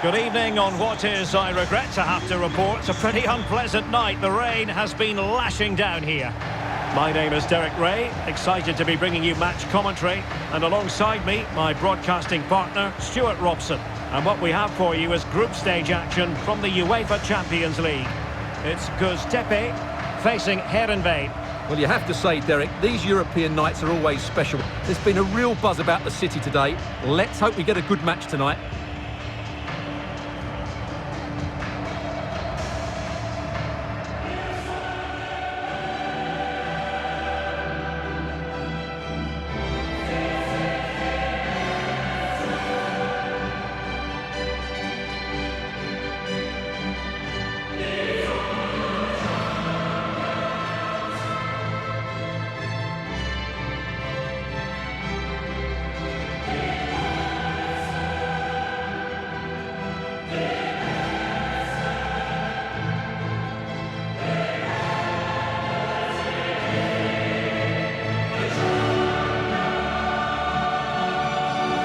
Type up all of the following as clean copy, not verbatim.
Good evening on what is, I regret to have to report, a pretty unpleasant night. The rain has been lashing down here. My name is Derek Ray, excited to be bringing you match commentary, and alongside me, my broadcasting partner, Stuart Robson. And what we have for you is group stage action from the UEFA Champions League. It's Goztepe facing Heerenveen. Well, you have to say, Derek, these European nights are always special. There's been a real buzz about the city today. Let's hope we get a good match tonight.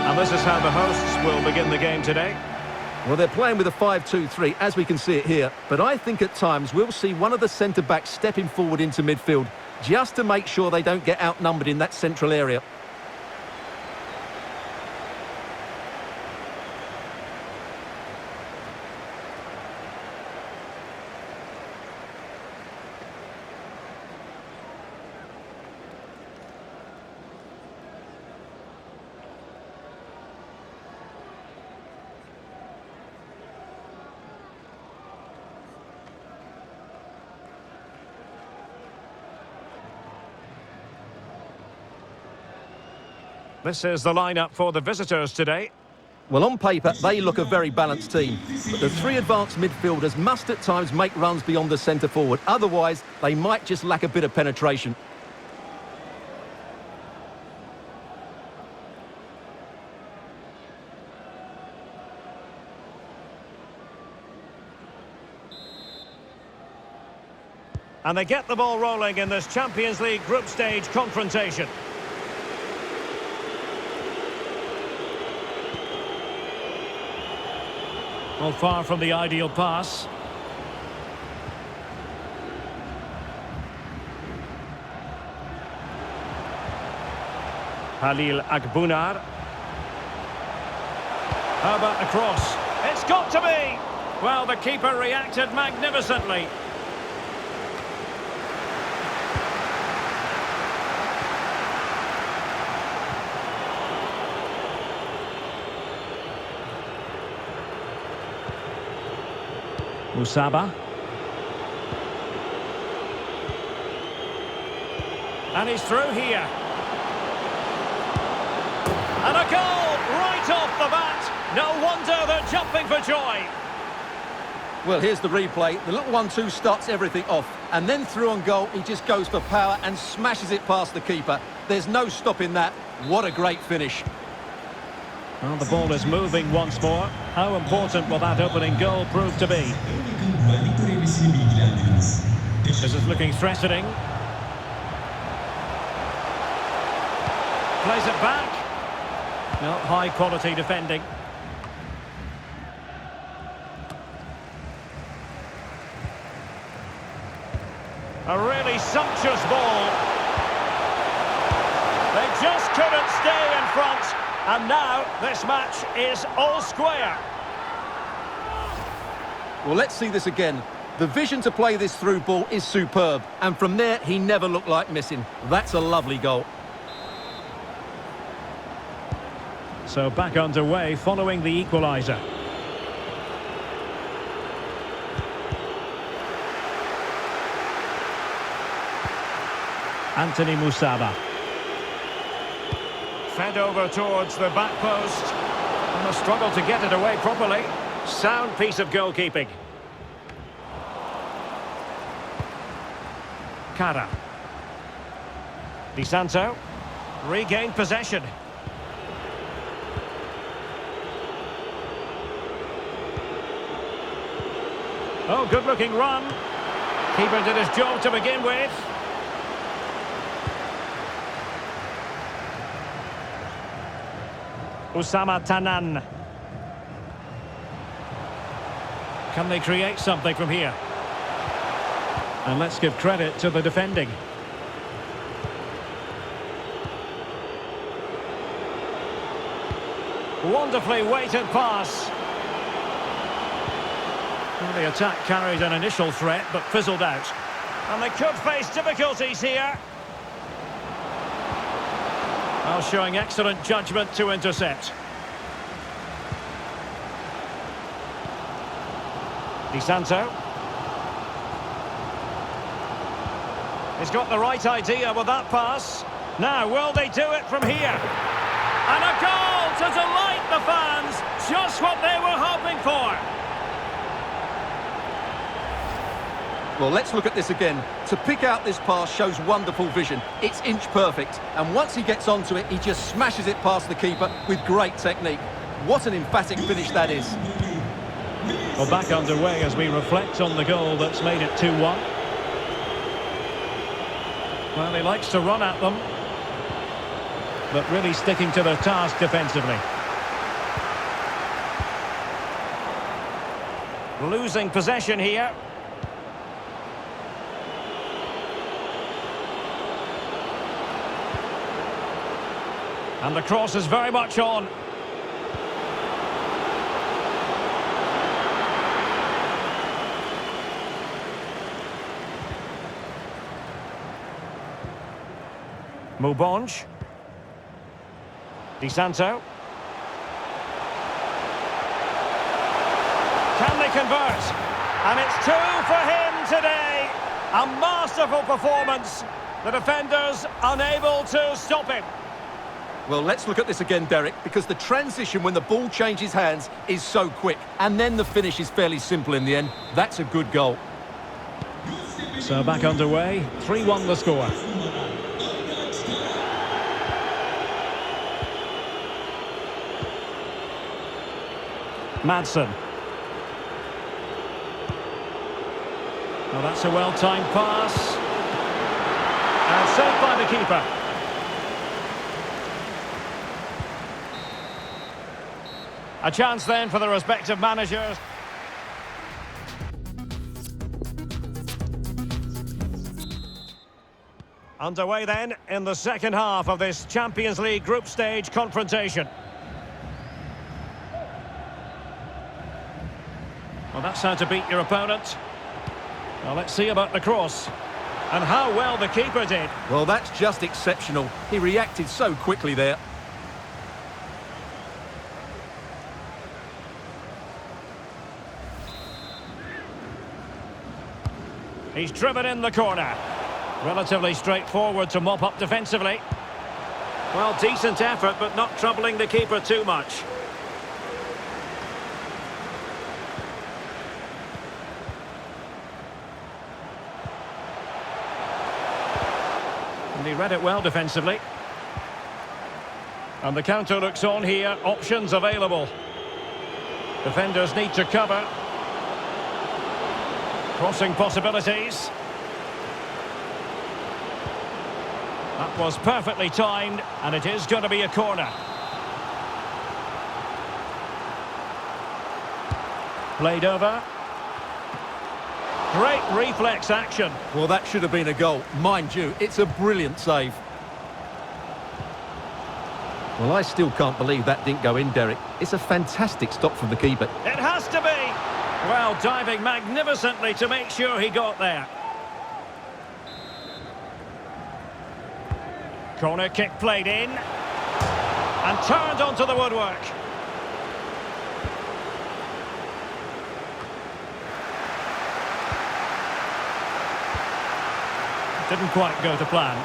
And this is how the hosts will begin the game today. Well, they're playing with a 5-2-3, as we can see it here. But I think at times we'll see one of the centre-backs stepping forward into midfield, just to make sure they don't get outnumbered in that central area. This is the lineup for the visitors today. Well, on paper, they look a very balanced team. But the three advanced midfielders must at times make runs beyond the centre-forward. Otherwise, they might just lack a bit of penetration. And they get the ball rolling in this Champions League group stage confrontation. Well, far from the ideal pass. Halil Agbunar. How about the cross? It's got to be! Well, the keeper reacted magnificently. Musaba. And he's through here. And a goal right off the bat. No wonder they're jumping for joy. Well, here's the replay. The little 1-2 starts everything off. And then through on goal, he just goes for power and smashes it past the keeper. There's no stopping that. What a great finish. Well, the ball is moving once more. How important will that opening goal prove to be? This is looking threatening. Plays it back. No, high quality defending. A really sumptuous ball. They just couldn't stay in front. And now this match is all square. Well, let's see this again. The vision to play this through ball is superb. And from there, he never looked like missing. That's a lovely goal. So back underway following the equaliser. Anthony Musaba. Fed over towards the back post. And a struggle to get it away properly. Sound piece of goalkeeping. Cara. Di Santo. Regained possession. Oh, good-looking run. Keeper did his job to begin with. Oussama Tanan. Can they create something from here? And let's give credit to the defending. Wonderfully weighted pass. Well, the attack carried an initial threat, but fizzled out. And they could face difficulties here. Well, showing excellent judgment to intercept. Di Santo. He's got the right idea with that pass. Now, will they do it from here? And a goal to delight the fans. Just what they were hoping for. Well, let's look at this again. To pick out this pass shows wonderful vision. It's inch perfect. And once he gets onto it, he just smashes it past the keeper with great technique. What an emphatic finish that is. Well, back underway as we reflect on the goal that's made it 2-1. Well, he likes to run at them, but really sticking to their task defensively. Losing possession here. And the cross is very much on. Mubonj. Di Santo. Can they convert? And it's 2 for him today. A masterful performance. The defenders unable to stop him. Well, let's look at this again, Derek, because the transition when the ball changes hands is so quick. And then the finish is fairly simple in the end. That's a good goal. So back underway. 3-1 the score. Madsen. Well, that's a well-timed pass. And saved by the keeper. A chance then for the respective managers. Underway then in the second half of this Champions League group stage confrontation. Well, that's how to beat your opponent. Well, let's see about the cross. And how well the keeper did. Well, that's just exceptional. He reacted so quickly there. He's driven in the corner. Relatively straightforward to mop up defensively. Well, decent effort, but not troubling the keeper too much. And he read it well defensively. And the counter looks on here. Options available. Defenders need to cover. Crossing possibilities. That was perfectly timed, and it is going to be a corner. Played over. Great reflex action. Well, that should have been a goal. Mind you, it's a brilliant save. Well, I still can't believe that didn't go in, Derek. It's a fantastic stop from the keeper. It has to be. Well, diving magnificently to make sure he got there. Corner kick played in. And turned onto the woodwork. Didn't quite go to plan.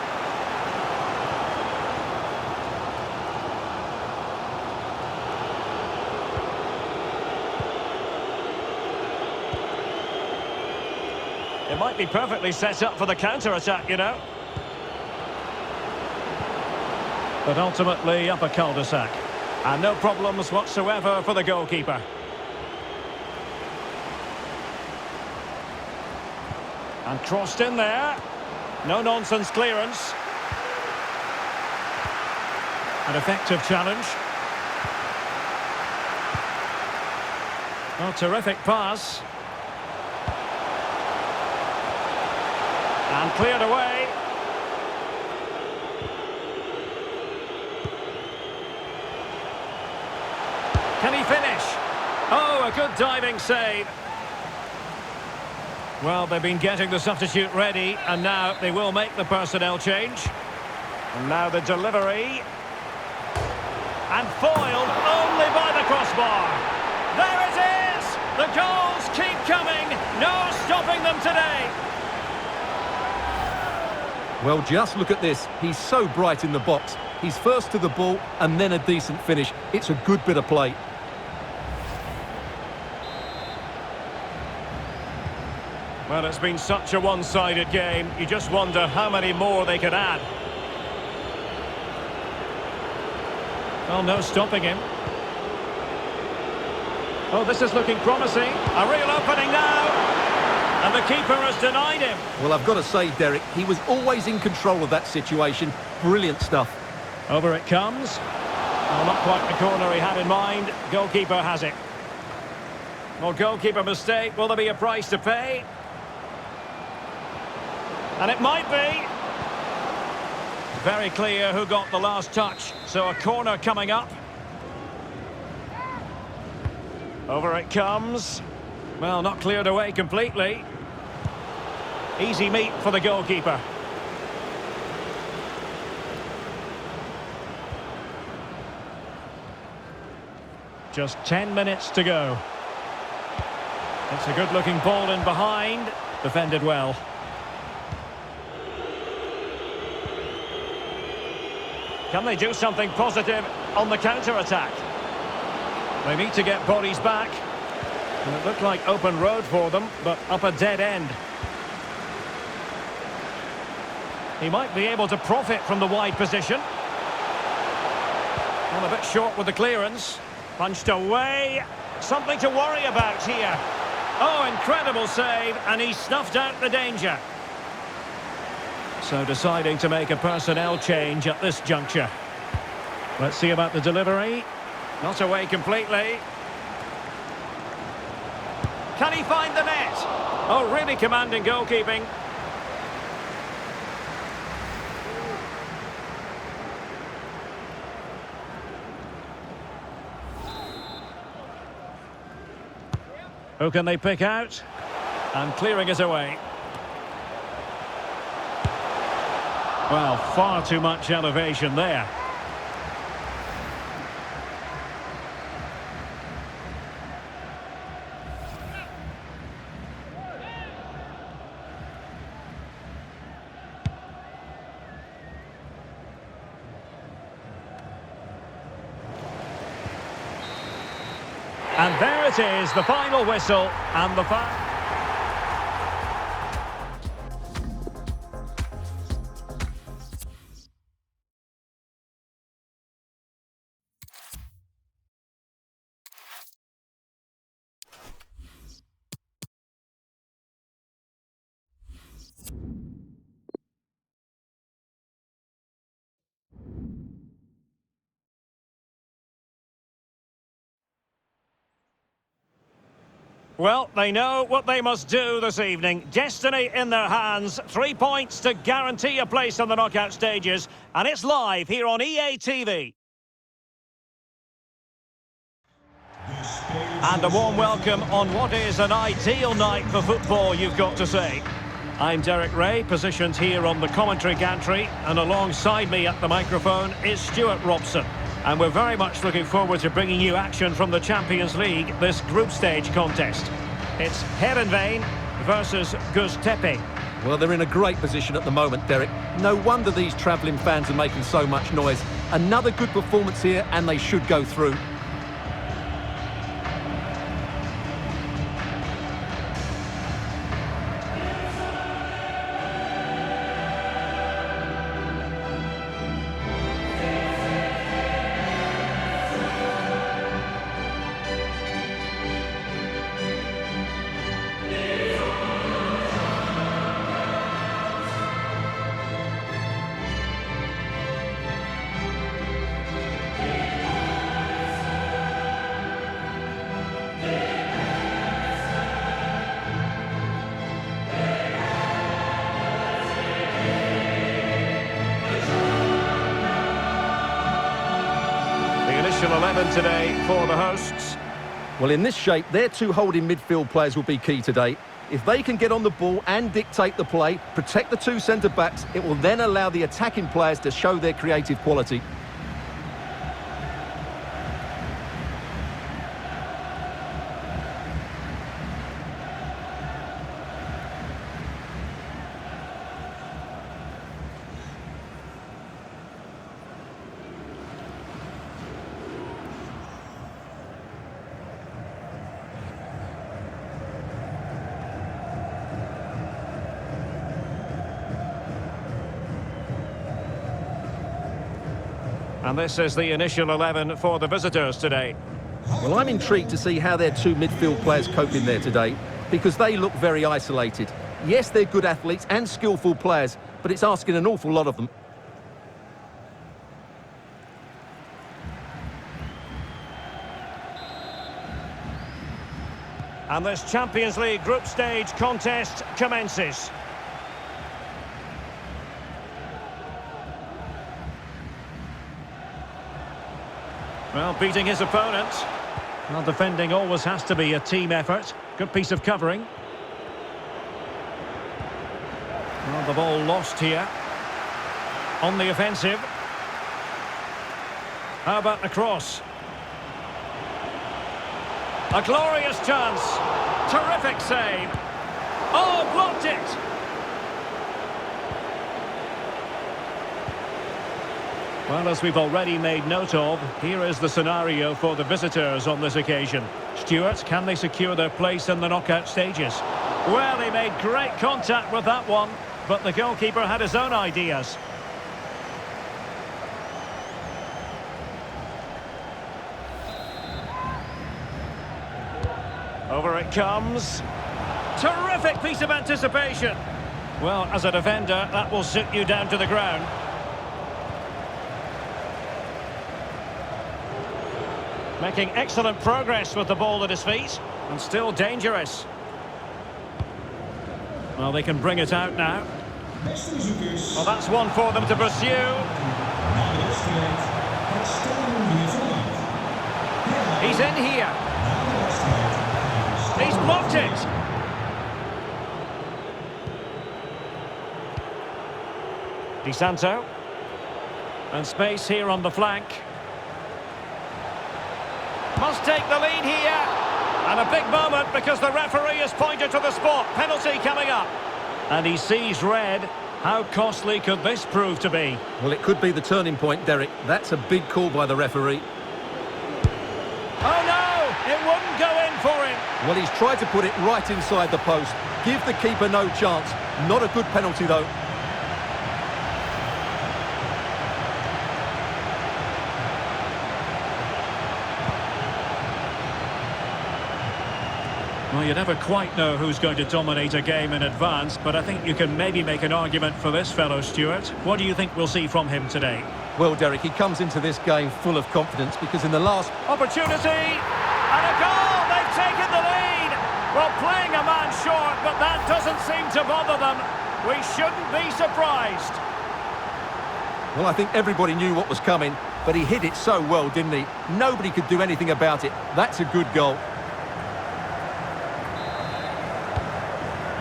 It might be perfectly set up for the counter-attack, you know. But ultimately up a cul-de-sac. And no problems whatsoever for the goalkeeper. And crossed in there. No-nonsense clearance. An effective challenge. Oh, terrific pass. And cleared away. Can he finish? Oh, a good diving save. Well, they've been getting the substitute ready, and now they will make the personnel change. And now the delivery. And foiled only by the crossbar. There it is! The goals keep coming. No stopping them today. Well, just look at this. He's so bright in the box. He's first to the ball and then a decent finish. It's a good bit of play. Well, it's been such a one-sided game. You just wonder how many more they could add. Well, no stopping him. Oh, this is looking promising. A real opening now. And the keeper has denied him. Well, I've got to say, Derek, he was always in control of that situation. Brilliant stuff. Over it comes. Well, not quite the corner he had in mind. Goalkeeper has it. Well, goalkeeper mistake. Will there be a price to pay? And it might be. Very clear who got the last touch. So a corner coming up. Over it comes. Well, not cleared away completely. Easy meat for the goalkeeper. Just 10 minutes to go. It's a good-looking ball in behind. Defended well. Can they do something positive on the counter-attack? They need to get bodies back. And it looked like open road for them, but up a dead end. He might be able to profit from the wide position. Well, a bit short with the clearance. Punched away. Something to worry about here. Oh, incredible save, and he snuffed out the danger. So deciding to make a personnel change at this juncture. Let's see about the delivery. Not away completely. Can he find the net? Oh, really commanding goalkeeping. Who can they pick out? And clearing it away. Well, far too much elevation there. And there it is, the final whistle, and the Well, they know what they must do this evening. Destiny in their hands. 3 points to guarantee a place on the knockout stages. And it's live here on EA TV. And a warm welcome on what is an ideal night for football, you've got to say. I'm Derek Ray, positioned here on the commentary gantry. And alongside me at the microphone is Stuart Robson. And we're very much looking forward to bringing you action from the Champions League, this group stage contest. It's Heerenveen versus Goztepe. Well, they're in a great position at the moment, Derek. No wonder these travelling fans are making so much noise. Another good performance here, and they should go through. 11 today for the hosts. Well, in this shape, their two holding midfield players will be key today. If they can get on the ball and dictate the play, protect the two centre-backs, it will then allow the attacking players to show their creative quality. And this is the initial 11 for the visitors today. Well, I'm intrigued to see how their two midfield players cope in there today, because they look very isolated. Yes, they're good athletes and skillful players, but it's asking an awful lot of them. And this Champions League group stage contest commences. Well, beating his opponent. Well, defending always has to be a team effort. Good piece of covering. Well, the ball lost here. On the offensive. How about the cross? A glorious chance. Terrific save. Oh, blocked it. Well, as we've already made note of, here is the scenario for the visitors on this occasion. Stuart, can they secure their place in the knockout stages? Well, he made great contact with that one, but the goalkeeper had his own ideas. Over it comes. Terrific piece of anticipation. Well, as a defender, that will sit you down to the ground. Making excellent progress with the ball at his feet. And still dangerous. Well, they can bring it out now. Well, that's one for them to pursue. He's in here. He's blocked it. Di Santo. And space here on the flank. Must take the lead here. And a big moment because the referee has pointed to the spot. Penalty coming up. And he sees red. How costly could this prove to be? Well, it could be the turning point, Derek. That's a big call by the referee. Oh no! It wouldn't go in for him. Well, he's tried to put it right inside the post. Give the keeper no chance. Not a good penalty, though. Well, you never quite know who's going to dominate a game in advance, but I think you can maybe make an argument for this fellow, Stuart. What do you think we'll see from him today? Well, Derek, he comes into this game full of confidence because in the last... Opportunity! And a goal! They've taken the lead! Well, playing a man short, but that doesn't seem to bother them. We shouldn't be surprised. Well, I think everybody knew what was coming, but he hit it so well, didn't he? Nobody could do anything about it. That's a good goal.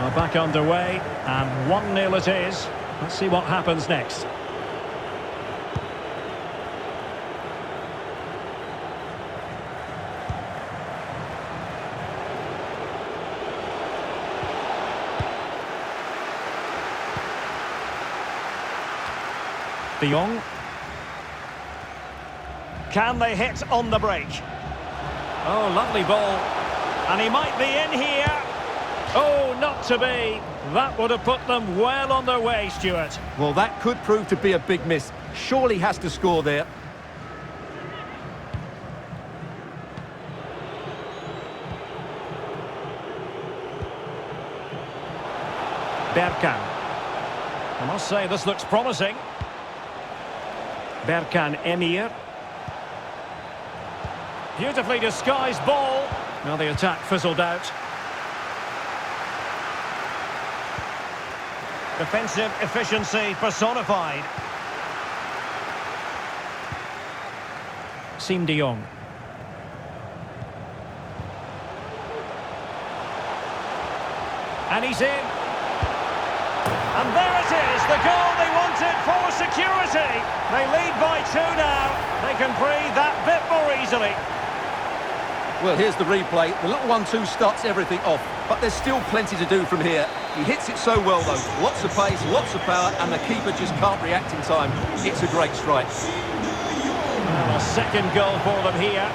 Well, back underway, and 1-0 it is. Let's see what happens next. De Jong. Can they hit on the break? Oh, lovely ball. And he might be in here. Oh, not to be. That would have put them well on their way, Stuart. Well, that could prove to be a big miss. Surely has to score there. Bergkamp. I must say, this looks promising. Bergkamp Emir. Beautifully disguised ball. Now the attack fizzled out. Defensive efficiency personified. Sim De Jong. And he's in. And there it is, the goal they wanted for security. They lead by 2 now. They can breathe that bit more easily. Well, here's the replay. The little 1-2 starts everything off, but there's still plenty to do from here. He hits it so well, though. Lots of pace, lots of power, and the keeper just can't react in time. It's a great strike. Well, a second goal for them here.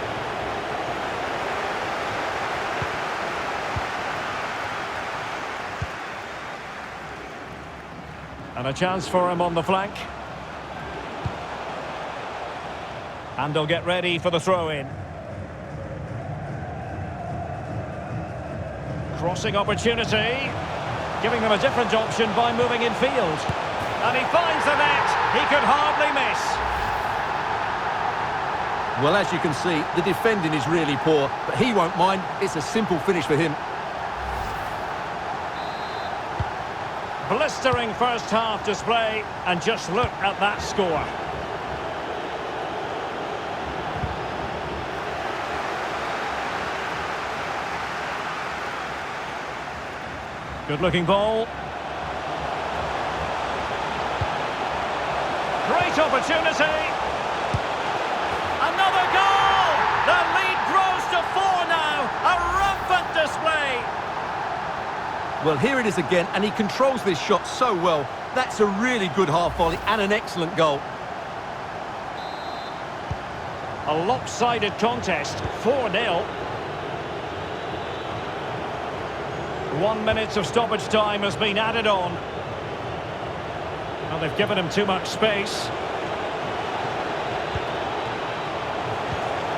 And a chance for him on the flank. And they'll get ready for the throw-in. Crossing opportunity. Giving them a different option by moving in field. And he finds the net. He could hardly miss. Well, as you can see, the defending is really poor, but he won't mind. It's a simple finish for him. Blistering first half display, and just look at that score. Good looking ball. Great opportunity. Another goal! The lead grows to 4 now. A rampant display. Well, here it is again, and he controls this shot so well. That's a really good half volley and an excellent goal. A lopsided contest, 4-0. 1 minute of stoppage time has been added on. Well, they've given him too much space.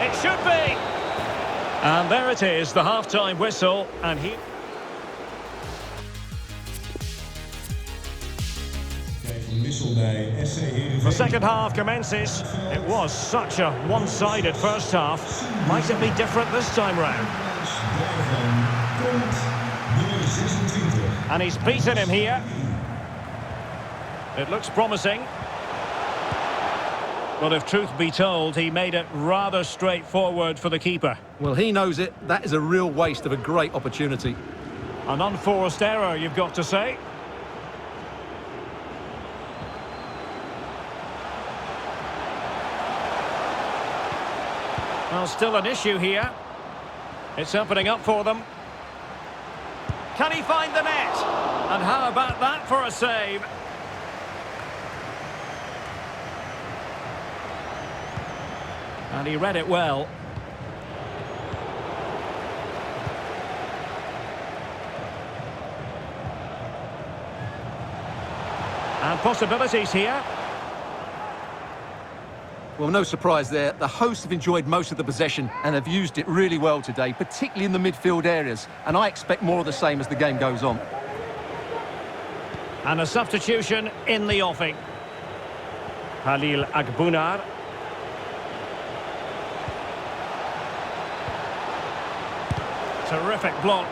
It should be. And there it is, the half-time whistle, and he... The second half commences. It was such a one-sided first half. Might it be different this time round? And he's beaten him here. It looks promising. Well, if truth be told, he made it rather straightforward for the keeper. Well, he knows it. That is a real waste of a great opportunity. An unforced error, you've got to say. Well, still an issue here. It's opening up for them. Can he find the net? And how about that for a save? And he read it well. And possibilities here. Well, no surprise there. The hosts have enjoyed most of the possession and have used it really well today, particularly in the midfield areas. And I expect more of the same as the game goes on. And a substitution in the offing. Halil Agbunar. Terrific block.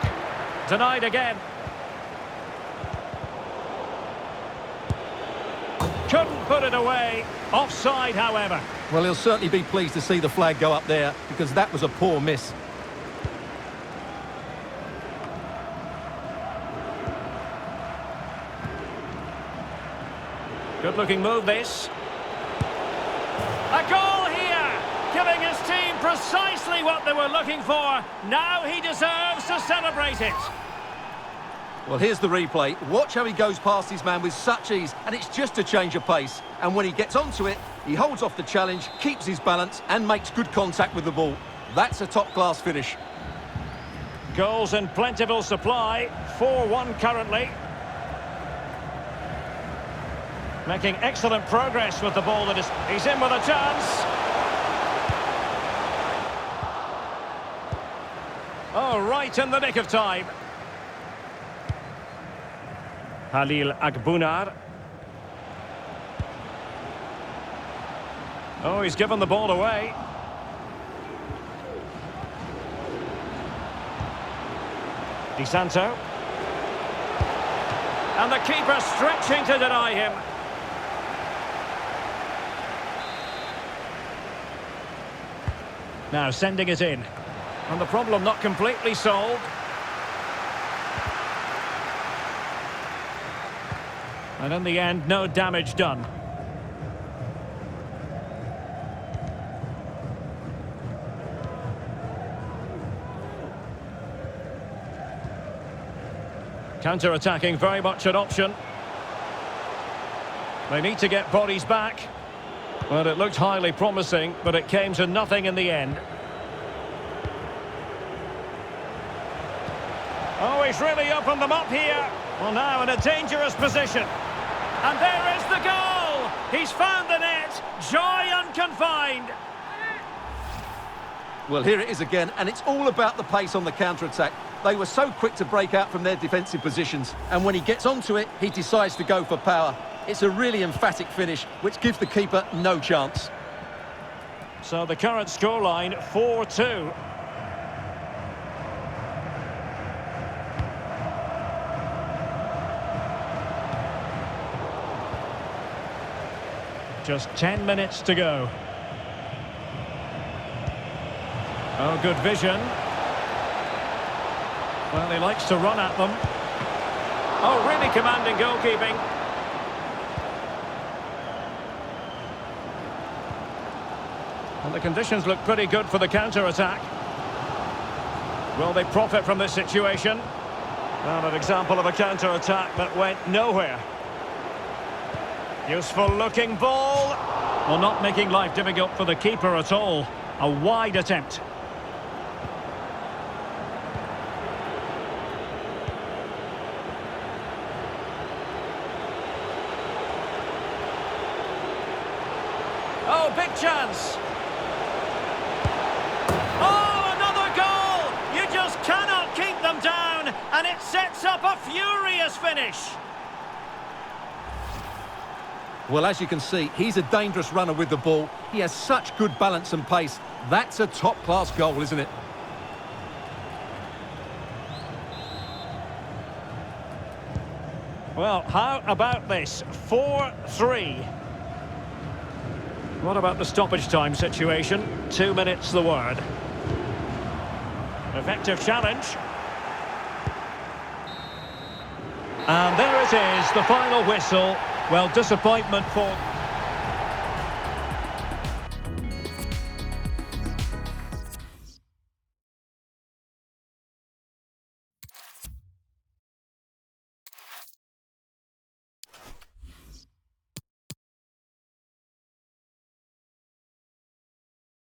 Denied again. Couldn't put it away. Offside, however. Well, he'll certainly be pleased to see the flag go up there, because that was a poor miss. Good-looking move, this. A goal here! Giving his team precisely what they were looking for. Now he deserves to celebrate it. Well, here's the replay. Watch how he goes past his man with such ease, and it's just a change of pace. And when he gets onto it, he holds off the challenge, keeps his balance, and makes good contact with the ball. That's a top-class finish. Goals in plentiful supply. 4-1 currently. Making excellent progress with the ball. He's in with a chance. Oh, right in the nick of time. Halil Agbunar. Oh, he's given the ball away. Di Santo. And the keeper stretching to deny him. Now sending it in. And the problem not completely solved. And in the end, no damage done. Counter-attacking, very much an option. They need to get bodies back. Well, it looked highly promising, but it came to nothing in the end. Oh, he's really opened them up here. Well, now in a dangerous position. And there is the goal! He's found the net. Joy unconfined. Well, here it is again, and it's all about the pace on the counter-attack. They were so quick to break out from their defensive positions, and when he gets onto it, he decides to go for power. It's a really emphatic finish, which gives the keeper no chance. So the current scoreline, 4-2. Just 10 minutes to go. Oh, good vision. Well, he likes to run at them. Oh, really commanding goalkeeping. And the conditions look pretty good for the counter-attack. Will they profit from this situation? Well, an example of a counter-attack that went nowhere. Useful looking ball. Well, not making life difficult for the keeper at all. A wide attempt. Oh, big chance. Oh, another goal! You just cannot keep them down, and it sets up a furious finish. Well, as you can see, he's a dangerous runner with the ball. He has such good balance and pace. That's a top-class goal, isn't it? Well, how about this? 4-3. What about the stoppage time situation? 2 minutes the word. Effective challenge. And there it is, the final whistle. Well, disappointment for...